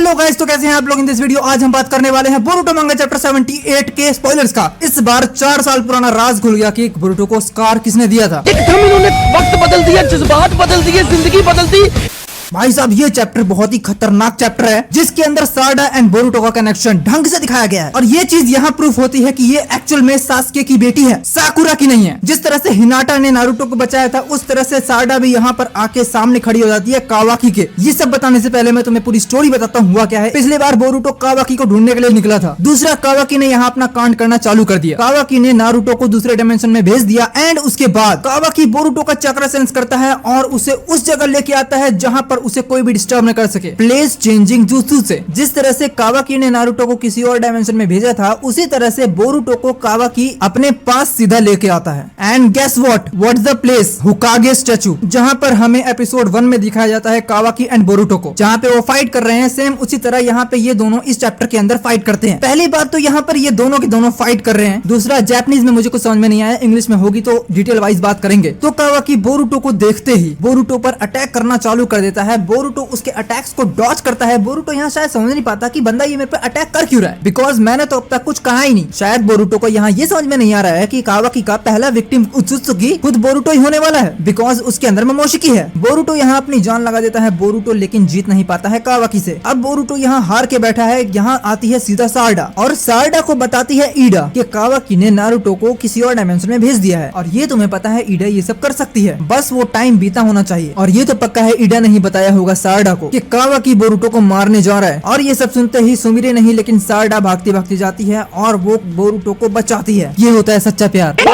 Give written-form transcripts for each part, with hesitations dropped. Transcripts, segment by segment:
Hello guys, तो कैसे हैं आप लोग। इन दिस वीडियो आज हम बात करने वाले हैं बोरुटो मांगा चैप्टर 78 के स्पॉयलर्स का। इस बार 4 साल पुराना राज खुल गया कि बोरुटो को स्कार किसने दिया था। एकदम इन्होंने वक्त बदल दिया, जज्बात बदल दिए, जिंदगी बदल दी। भाई साहब, ये चैप्टर बहुत ही खतरनाक चैप्टर है जिसके अंदर सारडा एंड बोरुटो का कनेक्शन ढंग से दिखाया गया है। और ये चीज यहाँ प्रूफ होती है कि ये एक्चुअल में सास्के की बेटी है, साकुरा की नहीं है। जिस तरह से हिनाटा ने नारुतो को बचाया था, उस तरह से सारडा भी यहाँ पर आके सामने खड़ी हो जाती है कावाकी के। ये सब बताने से पहले मैं तुम्हें पूरी स्टोरी बताता हूँ हुआ क्या है। पिछली बार बोरुटो कावाकी को ढूंढने के लिए निकला था। दूसरा, कावाकी ने यहाँ अपना कांड करना चालू कर दिया। कावाकी ने नारुतो को दूसरे डायमेंशन में भेज दिया एंड उसके बाद कावाकी बोरुटो का चक्र सेंस करता है और उसे उस जगह लेके आता है जहाँ पर उसे कोई भी डिस्टर्ब न कर सके, प्लेस चेंजिंग जुत्सु से। जिस तरह से कावाकी ने नारुतो को किसी और डायमेंशन में भेजा था, उसी तरह से बोरुटो को कावाकी अपने पास सीधा लेके आता है। And guess what the place? Hokage statue, जहाँ पर हमें एपिसोड 1 में दिखाया जाता है कावाकी एंड बोरुटो को, जहाँ पे वो फाइट कर रहे हैं। सेम उसी तरह यहाँ पे ये दोनों इस चैप्टर के अंदर फाइट करते हैं। पहली बात तो यहाँ पर ये दोनों के दोनों फाइट कर रहे हैं। दूसरा, जापानीज में मुझे कुछ समझ में नहीं आया, इंग्लिश में होगी तो डिटेल वाइज बात करेंगे। तो कावाकी बोरुटो को देखते ही बोरुटो पर अटैक करना चालू कर देता है। बोरुटो उसके अटैक्स को डॉज करता है। बोरुटो यहाँ शायद समझ नहीं पाता कि बंदा ये मेरे पे अटैक कर क्यों रहा है, बिकॉज मैंने तो अब तक कुछ कहा ही नहीं। शायद बोरुटो को यहाँ ये समझ में नहीं आ रहा है कि कावाकी का पहला विक्टिम उत्सुत्सुकी खुद बोरुटो ही होने वाला है, बिकॉज उसके अंदर में मोशिकी है। बोरुटो यहाँ अपनी जान लगा देता है बोरुटो, लेकिन जीत नहीं पाता है कावाकी से। अब बोरुटो यहाँ हार के बैठा है। यहाँ आती है सीधा सारडा और सारडा को बताती है ईडा कि कावाकी ने नारुतो को किसी और डायमेंशन में भेज दिया है। और ये तुम्हें पता है ईडा ये सब कर सकती है, बस वो टाइम बीता होना चाहिए। और ये तो पक्का है ईडा नहीं बताया होगा सारडा को कि कावाकी बोरुटो को मारने जा रहा है। और ये सब सुनते ही सुमिरे नहीं लेकिन सारडा भागती भागती जाती है और वो बोरुटो को बचाती है। ये होता है सच्चा प्यार।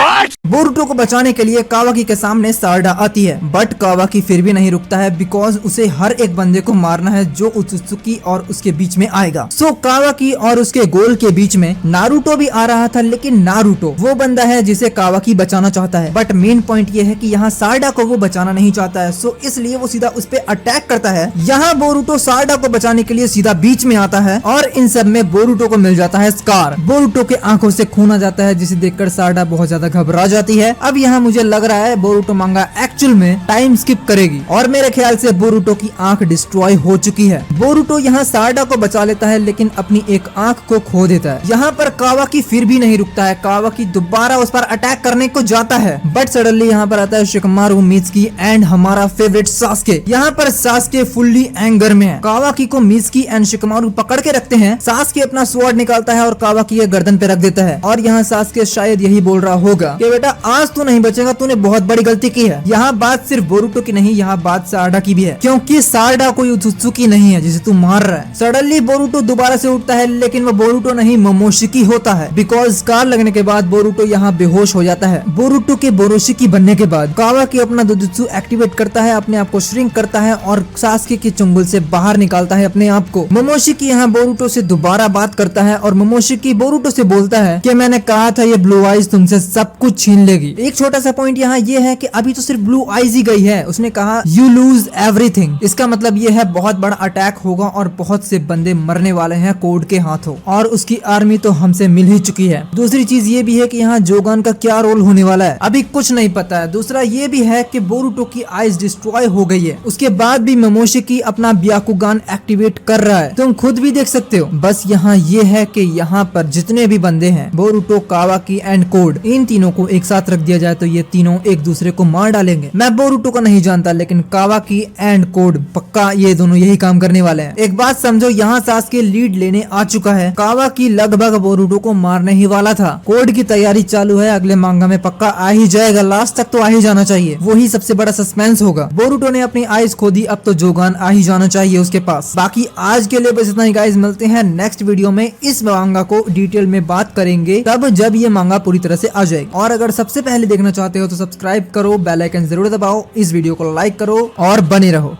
बोरुटो को बचाने के लिए कावाकी के सामने सारडा आती है, बट कावाकी फिर भी नहीं रुकता है, बिकॉज उसे हर एक बंदे को मारना है जो उत्सुत्सुकी और उसके बीच में आएगा। सो कावाकी और उसके गोल के बीच में नारुतो भी आ रहा था, लेकिन नारुतो वो बंदा है जिसे कावाकी बचाना चाहता है। बट मेन पॉइंट ये है कि यहाँ सारडा को वो बचाना नहीं चाहता है, सो इसलिए वो सीधा उस पर अटैक करता है। यहाँ बोरुटो सारडा को बचाने के लिए सीधा बीच में आता है और इन सब में बोरुटो को मिल जाता है स्कार। बोरुटो के आंखों से खून आ जाता है, जिसे देखकर सारडा बहुत ज्यादा घबरा जाती है। अब यहाँ मुझे लग रहा है बोरुटो मांगा एक्चुअल में टाइम स्किप करेगी और मेरे ख्याल से बोरुटो की आंख डिस्ट्रॉय हो चुकी है। बोरुटो यहाँ सारडा को बचा लेता है, लेकिन अपनी एक आंख को खो देता है। यहाँ पर कावाकी फिर भी नहीं रुकता है। कावाकी दोबारा उस पर अटैक करने को जाता है, बट सडनली यहाँ पर आता है शिकमारू, मित्सुकी एंड हमारा फेवरेट सास्के। यहाँ पर सास्के फुल्ली एंगर में है। कावाकी को मित्सुकी एंड शिकमारू पकड़ के रखते हैं। सास्के अपना स्वॉर्ड निकालता है और कावाकी के गर्दन पे रख देता है। और यहाँ सास्के शायद यही बोल रहा होगा कि बेटा आज तू नहीं बचेगा, तूने बहुत बड़ी गलती की है। यहाँ बात सिर्फ बोरुटो की नहीं, यहाँ बात सारडा की भी है, क्योंकि सारडा कोई उत्सुत्सुकी नहीं है जिसे तू मार रहा है। सडनली बोरुटो दोबारा से उठता है, लेकिन वो बोरुटो नहीं मोमोशिकी होता है, बिकॉज स्कार लगने के बाद बोरुटो यहाँ बेहोश हो जाता है। बोरुटो के बोरोशिकी बनने के बाद कावाकी अपना दोजुत्सु एक्टिवेट करता है, अपने आप को श्रिंक करता है और सास्के के चुंगल से बाहर निकालता है अपने आप को। मोमोशिकी यहाँ बोरुटो से दोबारा बात करता है और मोमोशिकी बोरुटो से बोलता है कि मैंने कहा था ये ब्लू आइज तुमसे सब कुछ छीन लेगी। एक छोटा सा पॉइंट यहाँ ये है कि अभी तो सिर्फ ब्लू आइज ही गई है। उसने कहा यू लूज एवरीथिंग, इसका मतलब ये है बहुत बड़ा अटैक होगा और बहुत से बंदे मरने वाले हैं कोड के हाथों, और उसकी आर्मी तो हमसे मिल ही चुकी है। दूसरी चीज ये भी है कि यहाँ जोगान का क्या रोल होने वाला है अभी कुछ नहीं पता है। दूसरा ये भी है कि बोरुटो की आइज डिस्ट्रॉय हो गई है, उसके बाद भी मोमोशिकी अपना ब्याकुगान एक्टिवेट कर रहा है, तुम खुद भी देख सकते हो। बस यहाँ ये है कि यहाँ पर जितने भी बंदे हैं बोरुटो, कावाकी एंड कोड, इन तीनों को एक साथ रख दिया जाए तो ये तीनों एक दूसरे को मार डालेंगे। मैं बोरुटो को नहीं जानता, लेकिन कावाकी एंड कोड पक्का ये दोनों यही काम करने वाले हैं। एक बात समझो, यहाँ सास्के लीड लेने आ चुका है। कावाकी लगभग बोरुटो को मारने ही वाला था। कोड की तैयारी चालू है, अगले मांगा में पक्का आ ही जाएगा, लास्ट तक तो आ ही जाना चाहिए, वही सबसे बड़ा सस्पेंस होगा। बोरुटो ने अपनी आइज खो दी, अब तो जोगान आ ही जाना चाहिए उसके पास। बाकी आज के लिए बस इतना ही गाइस, मिलते हैं नेक्स्ट वीडियो में। इस मांगा को डिटेल में बात करेंगे तब जब ये मांगा पूरी तरह से आ जाएगी। और अगर सबसे पहले देखना चाहते हो तो सब्सक्राइब करो, बेल आइकन जरूर दबाओ, इस वीडियो को लाइक करो और बने रहो।